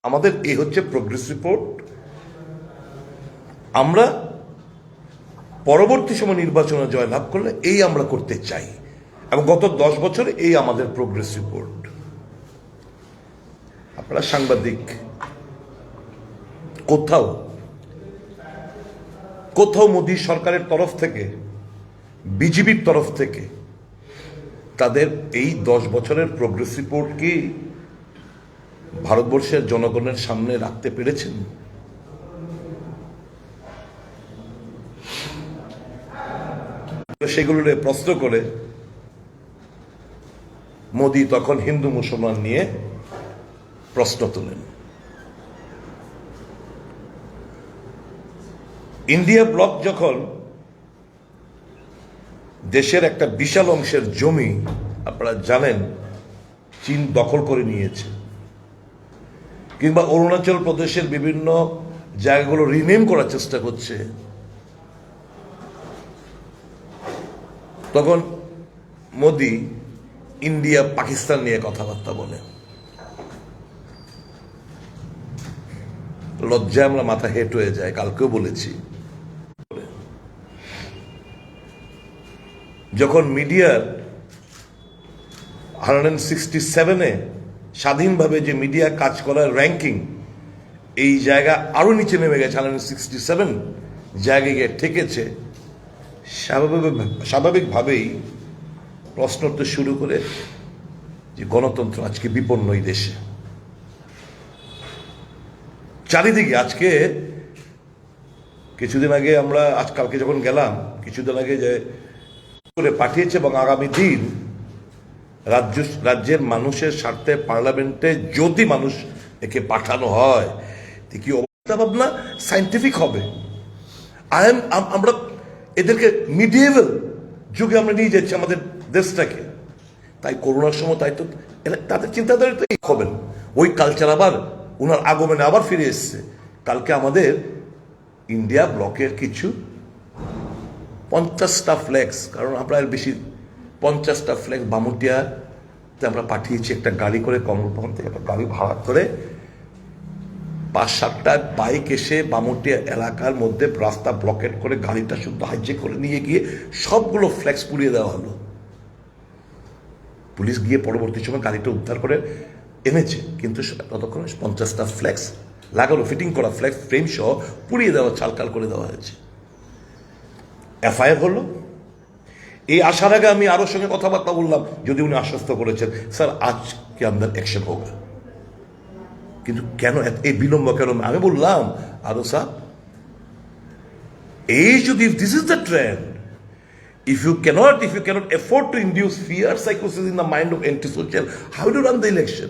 আমাদের এই হচ্ছে প্রোগ্রেস রিপোর্ট। আমরা পরবর্তী সময় নির্বাচনে জয়লাভ করলে এই আমরা করতে চাই, এবং গত 10 বছরে এই আমাদের প্রোগ্রেস রিপোর্ট। আপনারা সাংবাদিক, কোথাও মোদী সরকারের তরফ থেকে, বিজেপির তরফ থেকে তাদের এই 10 বছরের প্রোগ্রেস রিপোর্ট কি ভারতবর্ষের জনগণের সামনে রাখতে পেরেছেন? সেগুলো প্রশ্ন করে মোদী তখন হিন্দু মুসলমান নিয়ে প্রশ্ন তোলেন। ইন্ডিয়া ব্লক যখন দেশের একটা বিশাল অংশের জমি আপনারা জানেন চীন দখল করে নিয়েছে, কিংবা অরুণাচল প্রদেশের বিভিন্ন জায়গাগুলো রিনেম করার চেষ্টা করছে, তখন মোদি ইন্ডিয়া পাকিস্তান নিয়ে কথাবার্তা বলে। লজ্জায় আমরা মাথা হেট হয়ে যায়। কালকেও বলেছি, যখন মিডিয়ার 167-এ স্বাধীনভাবে যে মিডিয়া কাজ করার র্যাঙ্কিং, এই জায়গা আরো নিচে নেমে গেছে, 167 জায়গায় গিয়ে ঠেকেছে। স্বাভাবিকভাবেই প্রশ্ন তো শুরু করে যে গণতন্ত্র আজকে বিপন্ন এই দেশে। চারিদিকে আজকে কিছুদিন আগে আমরা আজকালকে যখন গেলাম, কিছুদিন আগে যে করে পাঠিয়েছে, এবং আগামী দিন রাজ্যের মানুষের স্বার্থে পার্লামেন্টে যদি মানুষ একে পাঠানো হয়, কি অবস্থা ভাবনা সাইন্টিফিক হবে। আমরা এদেরকে মিডিয়েভাল যুগে আমরা নিয়ে যাচ্ছি আমাদের দেশটাকে। তাই করোনার সময় তাই তো তাদের চিন্তাধারা তো হবেন, ওই কালচার আবার ওনার আগমনে আবার ফিরে এসছে। কালকে আমাদের ইন্ডিয়া ব্লকের কিছু 50টা ফ্ল্যাক্স, কারণ আমরা এর বেশি 50টা ফ্ল্যাক্স বামুটিয়াতে আমরা পাঠিয়েছি একটা গাড়ি করে, কমলভবন থেকে একটা গাড়ি ভাড়া করে 5-7টা বাইক এসে বামুটিয়া এলাকার মধ্যে রাস্তা ব্লকেট করে গাড়িটা শুদ্ধ হাইজেক করে নিয়ে গিয়ে সবগুলো ফ্ল্যাক্স পুড়িয়ে দেওয়া হলো। পুলিশ গিয়ে পরবর্তী সময় গাড়িটা উদ্ধার করে এনেছে, কিন্তু ততক্ষণ 50টা ফ্ল্যাক্স লাগানো, ফিটিং করা ফ্ল্যাক্স ফ্রেম সহ পুড়িয়ে দেওয়া, ছালকাল করে দেওয়া হয়েছে। এফআইআর হলো। এই আসার আগে আমি আরো সঙ্গে কথাবার্তা বললাম, যদি উনি আশ্বস্ত করেছেন স্যার আজকে আমাদের অ্যাকশন হোক, কিন্তু কেন এই বিলম্ব কেন? আমি বললাম আরো স্যার, এই যদি this is the trend, if you cannot afford to induce fear psychosis in the mind of anti-social, how do you run the election?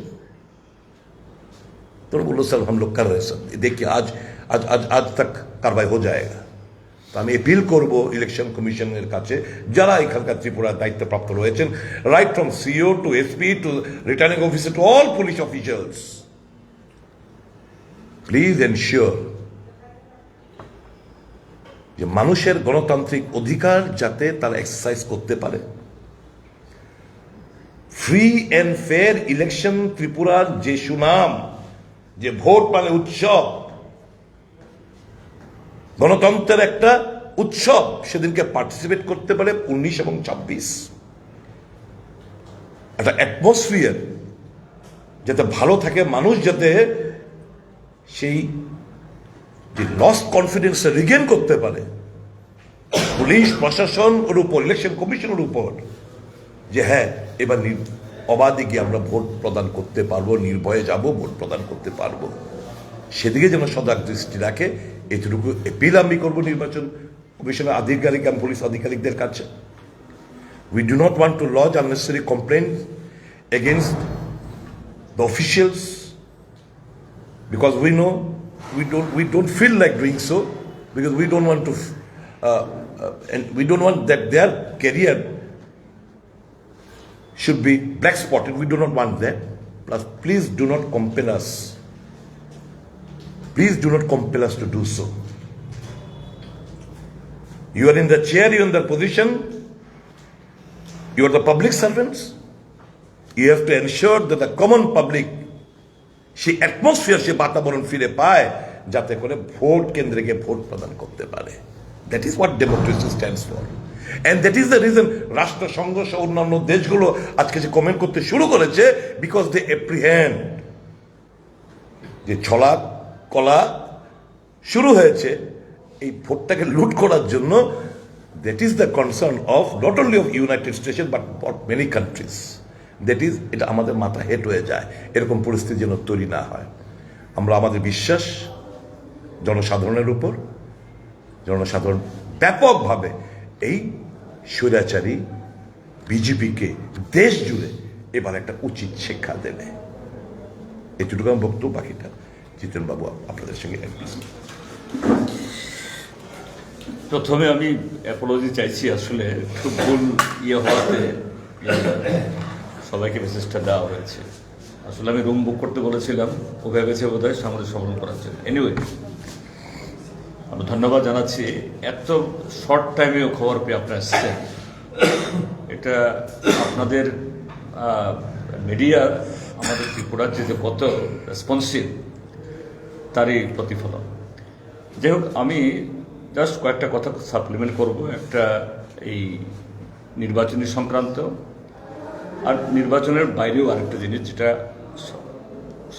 तो बोलो सर हम लोग कर रहे हैं सर, देखिए आज तक कार्रवाई हो जाएगा। তো আমি এপিল করব ইলেকশন কমিশনের কাছে, যারা এখানকার ত্রিপুরার দায়িত্বপ্রাপ্ত রয়েছেন, right from CO to SP to returning officer to all police officers, please ensure যে মানুষের গণতান্ত্রিক অধিকার যাতে তারা এক্সারসাইজ করতে পারে। ফ্রি অ্যান্ড ফেয়ার ইলেকশন, ত্রিপুরার যে সুনাম, যে ভোট মানে উৎসব, গণতন্ত্রের একটা উৎসব, সেদিনকে পার্টিসিপেট করতে পারে 19 এবং 26। একটা অ্যাটমসফিয়ার যাতে ভালো থাকে, মানুষ যাতে সেই যে লস্ট কনফিডেন্স রিগেন করতে পারে পুলিশ প্রশাসন ওর উপর, ইলেকশন কমিশনের উপর, যে হ্যাঁ এবার অবাধে গিয়ে আমরা ভোট প্রদান করতে পারবো, নির্ভয়ে যাব, ভোট প্রদান করতে পারবো, সেদিকে যেন সজাগ দৃষ্টি রাখে। এটুকু এপিল আমি করবো নির্বাচন কমিশনের আধিকারিক এবং পুলিশ আধিকারিকদের কাছে। We do not want to lodge unnecessary complain against the officials, because we know we don't feel like doing so, because we don't want to and we don't want that their career should be black spotted. We do not want that. Plus please do not compel us, please do not compel us to do so. You are in the chair, you are in the position, you are the public servants, you have to ensure that the common public সেই atmosphere, সে বাতাবরণ ফিরে পায়, যাতে করে vote কেন্দ্রে গিয়ে vote প্রদান করতে পারে। That is what democracy stands for, and that is the reason রাষ্ট্রসংঘ সহ অন্যান্য দেশগুলো আজকে যে কমেন্ট করতে শুরু করেছে, বিকজ দে অ্যাপ্রিহেন্ড যে ছলা কলা শুরু হয়েছে এই ভোটটাকে লুট করার জন্য। That is the concern of not only of United states but for many countries. That is, এটা আমাদের মাথা হেট হয়ে যায়, এরকম পরিস্থিতি যেন তৈরি না হয়। আমরা আমাদের বিশ্বাস জনসাধারণের উপর, জনসাধারণ ব্যাপকভাবে এই স্বৈরাচারী বিজেপিকে দেশ জুড়ে এবার একটা উচিত শিক্ষা দেবে। এটুকু আমার বক্তব্য, বাকিটা জিতেন বাবু আপনাদের সঙ্গে। প্রথমে আমি অ্যাপোলজি চাইছি, আসলে খুব ভুল হওয়াতে সবাইকে মেসেজটা দেওয়া হয়েছে। আসলে আমি রুম বুক করতে বলেছিলাম, ও ভেবেছে বোধ হয় সামনে সফল করার জন্য। এনিওয়ে, আমি ধন্যবাদ জানাচ্ছি, এত শর্ট টাইমেও খবর পেয়ে আপনারা এসছেন। এটা আপনাদের মিডিয়া আমাদের ত্রিপুরার যে কত রেসপন্সিভ তারই প্রতিফলন। যাই হোক, আমি জাস্ট কয়েকটা কথা সাপ্লিমেন্ট করব। একটা এই নির্বাচনী সংক্রান্ত, আর নির্বাচনের বাইরেও আরেকটা জিনিস যেটা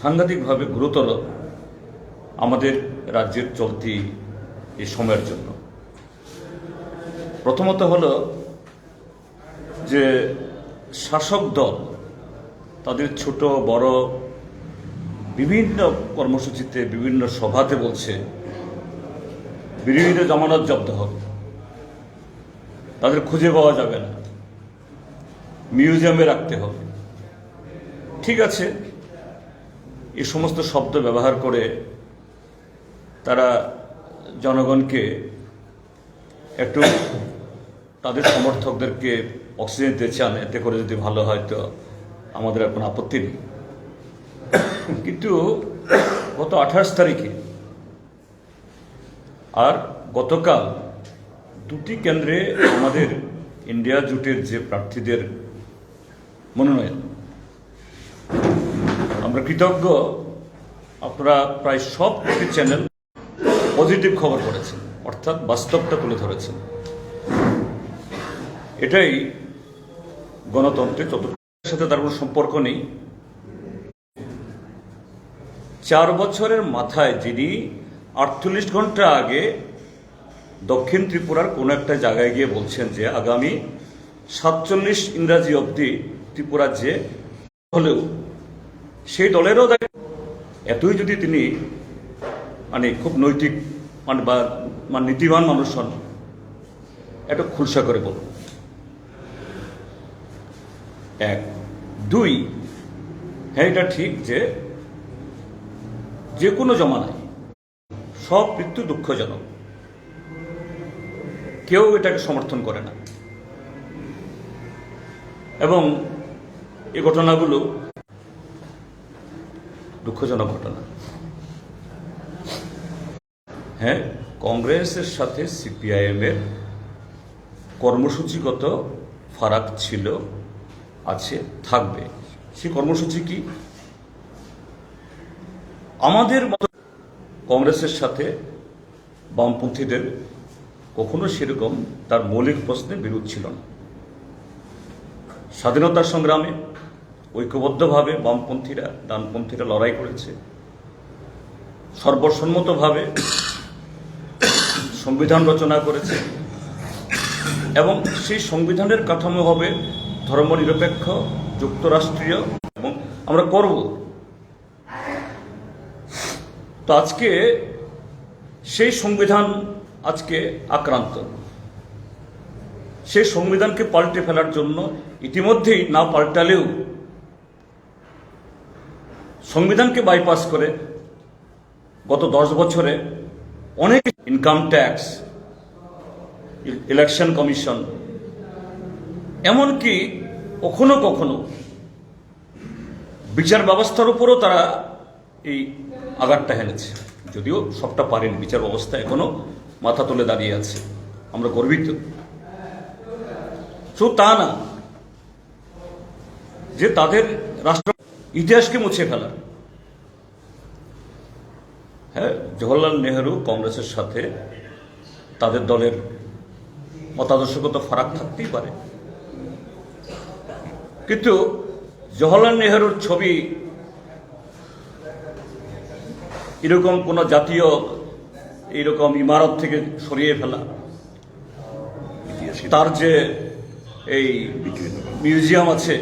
সাংঘাতিকভাবে গুরুতর আমাদের রাজ্যের চলতি এই সময়ের জন্য। প্রথমত হলো যে শাসক দল তাদের ছোট বড় বিভিন্ন কর্মসূচিতে, বিভিন্ন সভাতে বলছে বিভিন্ন জামানত জব্দ হবে, তাদের খুঁজে পাওয়া যাবে না, মিউজিয়ামে রাখতে হবে। ঠিক আছে, এই সমস্ত শব্দ ব্যবহার করে তারা জনগণকে একটু, তাদের সমর্থকদেরকে অক্সিজেন দিতে চান, এতে করে যদি ভালো হয় তো আমাদের আর কোনো আপত্তি নেই। কিন্তু গত 28 তারিখে আর গতকাল দুটি কেন্দ্রে আমাদের ইন্ডিয়া জোটের যে প্রার্থীদের মনোনয়ন, আমরা কৃতজ্ঞ। আপনারা প্রায় সব চ্যানেল পজিটিভ খবর করেছেন, অর্থাৎ বাস্তবটা তুলে ধরেছেন। এটাই গণতন্ত্রের যতটুকুর সাথে তার কোনো সম্পর্ক নেই। 4 বছরের মাথায় যিনি 48 ঘন্টা আগে দক্ষিণ ত্রিপুরার কোনো একটা জায়গায় গিয়ে বলছেন যে আগামী 47 ইংরাজি অবধি ত্রিপুরা যে হলেও সেই দলেরও এতই যদি তিনি খুব নৈতিক বা নীতিবান মানুষ হন, একটু খুলসা করে বলুন। 1, 2, হ্যাঁ, এটা ঠিক যে কোনো জমানায় সব মৃত্যু দুঃখজনক, কেউ এটাকে সমর্থন করে না, এবং এই ঘটনাগুলো দুঃখজনক ঘটনা। হ্যাঁ, কংগ্রেসের সাথে সিপিআইএম এর কর্মসূচিগত ফারাক ছিল, আছে, থাকবে। সেই কর্মসূচি কি? আমাদের মতো কংগ্রেসের সাথে বামপন্থীদের কখনো সেরকম তার মৌলিক প্রশ্নে বিরোধ ছিল না। স্বাধীনতার সংগ্রামে ঐক্যবদ্ধভাবে বামপন্থীরা, ডানপন্থীরা লড়াই করেছে, সর্বসম্মতভাবে সংবিধান রচনা করেছে, এবং সেই সংবিধানের কাঠামো হবে ধর্মনিরপেক্ষ, যুক্তরাষ্ট্রীয়, এবং আমরা করব। তো আজকে সেই সংবিধান আজকে আক্রান্ত। সেই সংবিধানকে পাল্টে ফেলার জন্য ইতিমধ্যেই, না পাল্টালেও, সংবিধানকে বাইপাস করে গত 10 বছরে অনেক ইনকাম ট্যাক্স, ইলেকশন কমিশন, এমনকি কখনো কখনো বিচার ব্যবস্থার উপরও তারা এই আঘাতটা হেনেছে। যদিও সবটা পারেন, বিচার ব্যবস্থা এখনো মাথা তুলে দাঁড়িয়ে আছে, আমরা গর্বিত। শুধু তা না যে তাদের রাষ্ট্র ইতিহাসকে মুছে ফেলা, হ্যাঁ, জওহরলাল নেহেরু কংগ্রেসের সাথে তাদের দলের মতাদর্শগত ফারাক থাকতেই পারে, কিন্তু জওহরলাল নেহেরুর ছবি এরকম কোন জাতীয় এরকম ইমারত থেকে সরিয়ে ফেলা, তার যে এই মিউজিয়াম আছে,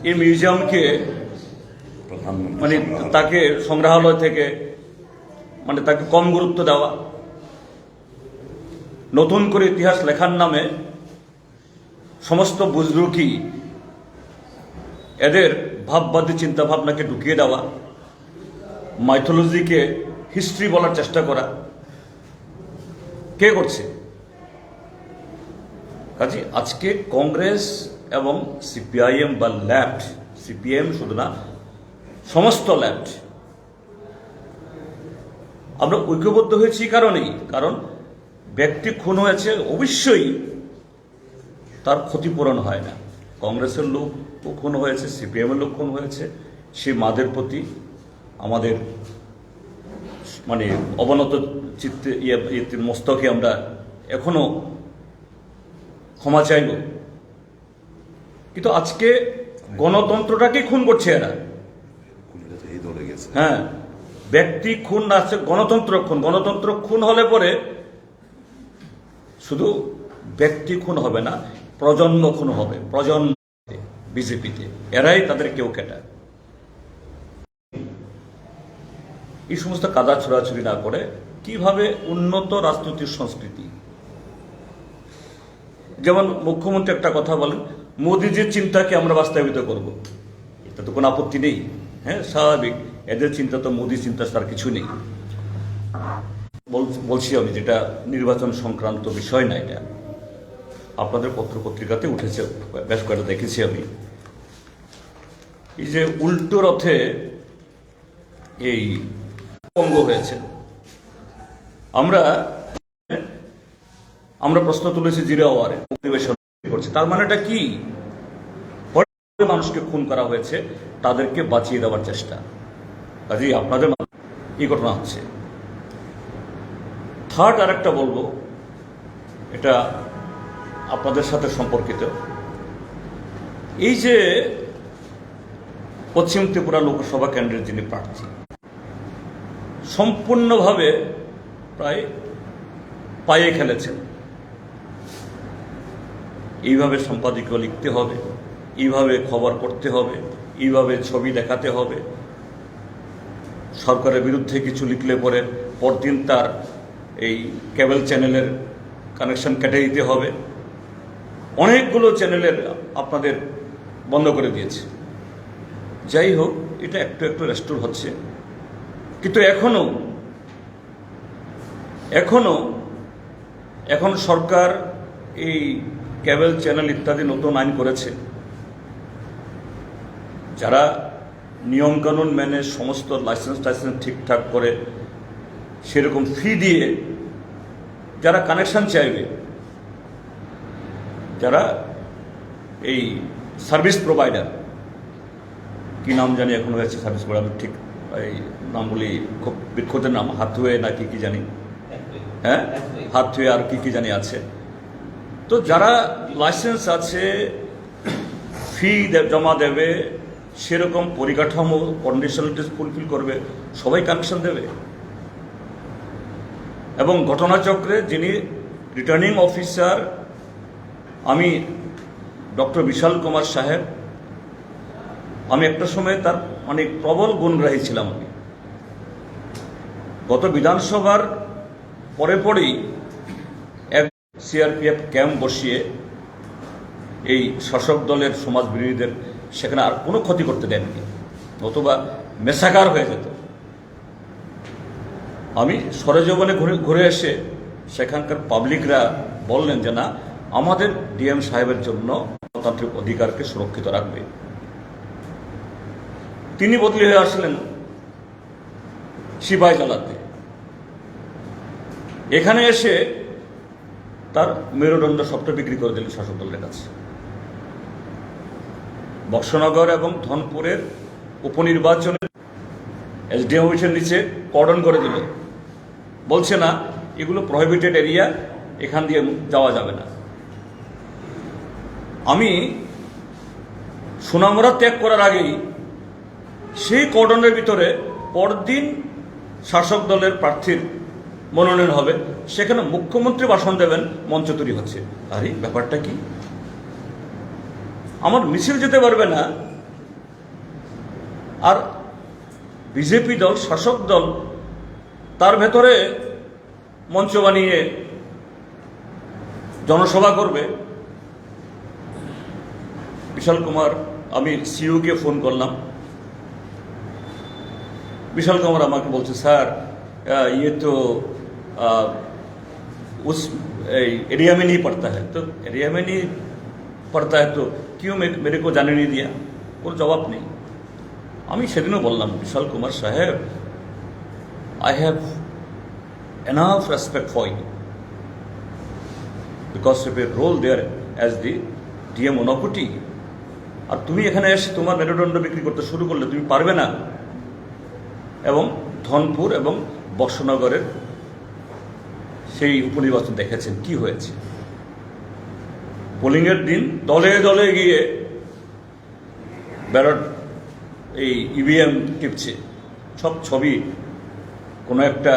এই মিউজিয়ামকে মানে তাকে সংগ্রহালয় থেকে মানে তাকে কম গুরুত্ব দেওয়া, নতুন করে ইতিহাস লেখার নামে সমস্ত বুজরুকি এদের ভাববাদী চিন্তা ভাবনাকে ঢুকিয়ে দেওয়া, মাইথোলজিকে হিস্ট্রি বলার চেষ্টা করা, কে করছে? কাজে আজকে কংগ্রেস এবং সিপিআইএম বা লেফট, সিপিএম শুধু না, সমস্ত লেফট আমরা ঐক্যবদ্ধ হয়েছি কারণেই, কারণ ব্যক্তি খুন হয়েছে, অবশ্যই তার ক্ষতিপূরণ হয় না। কংগ্রেসের লোক খুন হয়েছে, সিপিএম এর লোক খুন হয়েছে, সেই মাদের প্রতি আমাদের মানে অবনত চিত্তে মস্তকে আমরা এখনো ক্ষমা চাইব। কিন্তু আজকে গণতন্ত্রটাকে খুন করছে এরা। হ্যাঁ, ব্যক্তি খুন না, আছে গণতন্ত্র খুন। গণতন্ত্র খুন হলে পরে শুধু ব্যক্তি খুন হবে না, প্রজন্ম খুন হবে। প্রজন্ম বিজেপিতে এরাই তাদের কেউ কেটা। এই সমস্ত কাদা ছোড়াছুড়ি না করে কিভাবে উন্নত রাজনৈতিক সংস্কৃতি, যেমন মুখ্যমন্ত্রী একটা কথা বলেন, মোদিজির চিন্তাকে আমরা বাস্তবায়িত করব, এটা তো কোনো আপত্তি নেই। হ্যাঁ, স্বাভাবিক, এদের চিন্তা তো মোদি চিন্তা তার কিছু নেই। বলছি আমি, যেটা নির্বাচন সংক্রান্ত বিষয় না, এটা আপনাদের পত্র পত্রিকাতে উঠেছে, বেশ কয়েকটা দেখেছি আমি। এই যে উল্টো রথে এই পঙ্গ হয়েছে, আমরা প্রশ্ন তুলেছি জিরো আওয়ারে করছে, তার মানেটা কি? মানুষকে খুন করা হয়েছে, তাদেরকে বাঁচিয়ে দেওয়ার চেষ্টা। কাজেই আপনাদের এই ঘটনা হচ্ছে। থার্ড আরেকটা বলবো, এটা আপনাদের সাথে সম্পর্কিত। এই যে পশ্চিম ত্রিপুরা লোকসভা কেন্দ্রের যিনি প্রার্থী, সম্পূর্ণভাবে প্রায় পায়ে খেলেছেন। এইভাবে সম্পাদকীয় লিখতে হবে, এইভাবে খবর করতে হবে, এইভাবে ছবি দেখাতে হবে, সরকারের বিরুদ্ধে কিছু লিখলে পরে পরদিন তার এই কেবল চ্যানেলের কানেকশন কেটে দিতে হবে। অনেকগুলো চ্যানেলের আপনাদের বন্ধ করে দিয়েছে। যাই হোক, এটা একটু একটু রেস্টোর হচ্ছে, কিন্তু এখন সরকার এই কেবল চ্যানেল ইত্যাদি নতুন আইন করেছে। যারা নিয়মকানুন মেনে সমস্ত লাইসেন্স ঠিকঠাক করে সেরকম ফি দিয়ে যারা কানেকশন চাইবে, যারা এই সার্ভিস প্রোভাইডার, কি নাম জানি এখন হয়েছে সার্ভিস প্রোভাইডার, ঠিক এই নামগুলি খুব বিখ্যাত নাম, হাতওয়ে না কি জানি, হ্যাঁ হাতওয়ে আর কি জানি আছে। তো যারা লাইসেন্স আছে, ফি জমা দেবে, সেরকম পরিকাঠামো কন্ডিশনালিটিস ফুলফিল করবে, সবাই কানেকশন দেবে। এবং ঘটনাচক্রে যিনি রিটার্নিং অফিসার, আমি ডক্টর বিশাল কুমার সাহেব, আমি একটা সময় তার অনেক প্রবল গুণগ্রাহী ছিলাম। আমি গত বিধানসভার পরেই এক সিআরপিএফ ক্যাম্প বসিয়ে এই শাসক দলের সমাজ বিরোধীদের সেখানে আর কোনো ক্ষতি করতে দেননি, নতুবা মেসাকার হয়ে যেত। আমি সরেজগনে ঘুরে এসে সেখানকার পাবলিকরা বললেন যে না, আমাদের ডিএম সাহেবের জন্য গণতান্ত্রিক অধিকারকে সুরক্ষিত রাখবে। তিনি বদলি হয়ে আসলেন সিপাহীজলাতে। এখানে এসে তার মেরুদণ্ড সবটা বিক্রি করে দিলেন শাসক দলের কাছে। বক্সনগর এবং ধনপুরের উপনির্বাচনে এসডিএম অফিসের নিচে কর্ডন করে দিল, বলছে না এগুলো প্রহিবিটেড এরিয়া, এখান দিয়ে যাওয়া যাবে না। আমি সোনামুড়া ত্যাগ করার আগেই সেই কর্ডনের ভিতরে পরদিন শাসক দলের প্রার্থীর মনোনয়ন হবে, সেখানে মুখ্যমন্ত্রী ভাষণ দেবেন, মঞ্চ তৈরি হচ্ছে। আরে ব্যাপারটা কি? আমার মিছিল যেতে পারবে না, আর বিজেপি দল, শাসক দল, তার ভেতরে মঞ্চ বানিয়ে জনসভা করবে। বিশাল কুমার, আমি সিইওকে ফোন করলাম, विशाल कुमार আমাকে বলছে, স্যার ये तो उस एरिया में नहीं पड़ता है, तो एरिया में नहीं पड़ता है तो क्यों मेरे को जाने नहीं दिया? কোনো জবাব নেই। আমি সেদিনও বললাম, বিশাল কুমার সাহেব, I have enough respect for you because of your role there as the DM Onapoti, আর তুমি এখানে এসে তোমার মেরুদণ্ড বিক্রি করতে শুরু করলে তুমি পারবে না। এবং ধনপুর এবং বর্ষনগরের সেই উপনির্বাচন দেখেছেন কি হয়েছে। পোলিংয়ের দিন দলে দলে গিয়ে ব্যালট এই ইভিএম টিপছে, সব ছবি কোনো একটা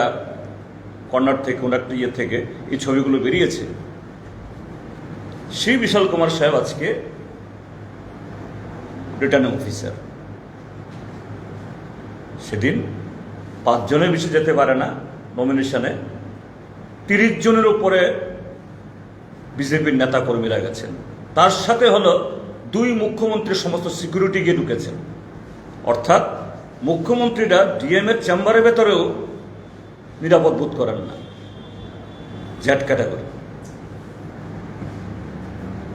কর্নার থেকে, কোনো একটা ইয়ে থেকে এই ছবিগুলো বেরিয়েছে। সেই বিশাল কুমার সাহেব আজকে রিটার্নিং অফিসার। সেদিন 5 জনের বেশি যেতে পারে না নমিনেশনে, 30 জনের উপরে বিজেপির নেতা কর্মীরা গেছেন। তার সাথে হলো 2 মুখ্যমন্ত্রীর সমস্ত সিকিউরিটি গিয়ে ঢুকেছেন। অর্থাৎ মুখ্যমন্ত্রীরা ডিএম এর চেম্বারের ভেতরেও নিরাপদ বোধ করেন না, জ্যাট ক্যাটাগরি।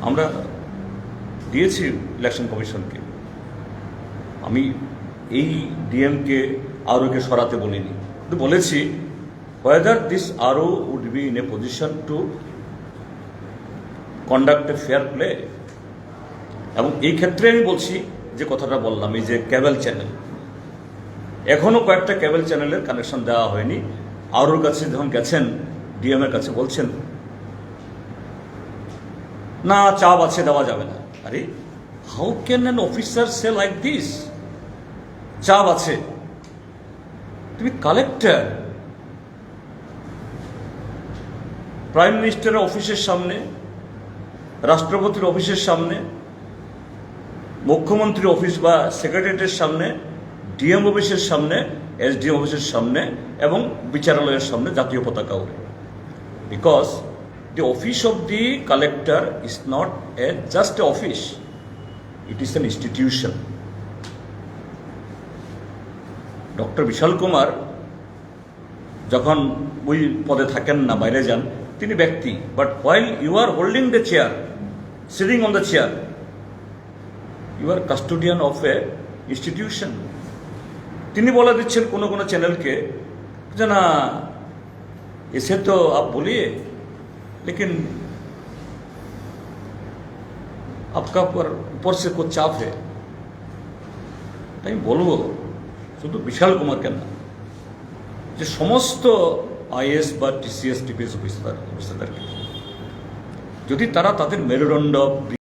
আমরা দিয়েছি ইলেকশন কমিশনকে, আমি এই ডিএমকে আরওকে সরাতে বলিনি, কিন্তু বলেছি whether this RO would be in a position to conduct a fair play। এবং এই ক্ষেত্রে আমি বলছি যে কথাটা বললাম, এই যে কেবল চ্যানেল, এখনো কয়েকটা কেবল চ্যানেলের কানেকশন দেওয়া হয়নি। আরওর কাছে যখন গেছেন, ডিএম এর কাছে বলছেন না চাপ আছে, দেওয়া যাবে না। আরে how can an officer say like this? চাপ আছে, তুমি কালেক্টর, প্রাইম মিনিস্টারের অফিসের সামনে, রাষ্ট্রপতির অফিসের সামনে, মুখ্যমন্ত্রীর অফিস বা সেক্রেটারিয়েটের সামনে, ডিএম অফিসের সামনে, এসডিএম অফিসের সামনে এবং বিচারালয়ের সামনে জাতীয় পতাকা ওড়ে। Because the office of the collector is not just an office, it is an institution। Doctor Vishal Kumar যখন ওই পদে থাকেন না, বাইরে যান, তিনি ব্যক্তি, but while you are holding the chair, sitting on the chair, you are custodian of a institution। তিনি বলে দিচ্ছেন কোনো কোনো চ্যানেলকে যে না এসে তো আপ বলিয়ে, लेकिन आपका ऊपर से कुछ चाप है। তাই বলবো শুধু বিশাল কুমারকে না, যে সমস্ত আইএস বা টিসিএস টিপিএস অফিসারদেরকে, যদি তারা তাদের মেরুদণ্ড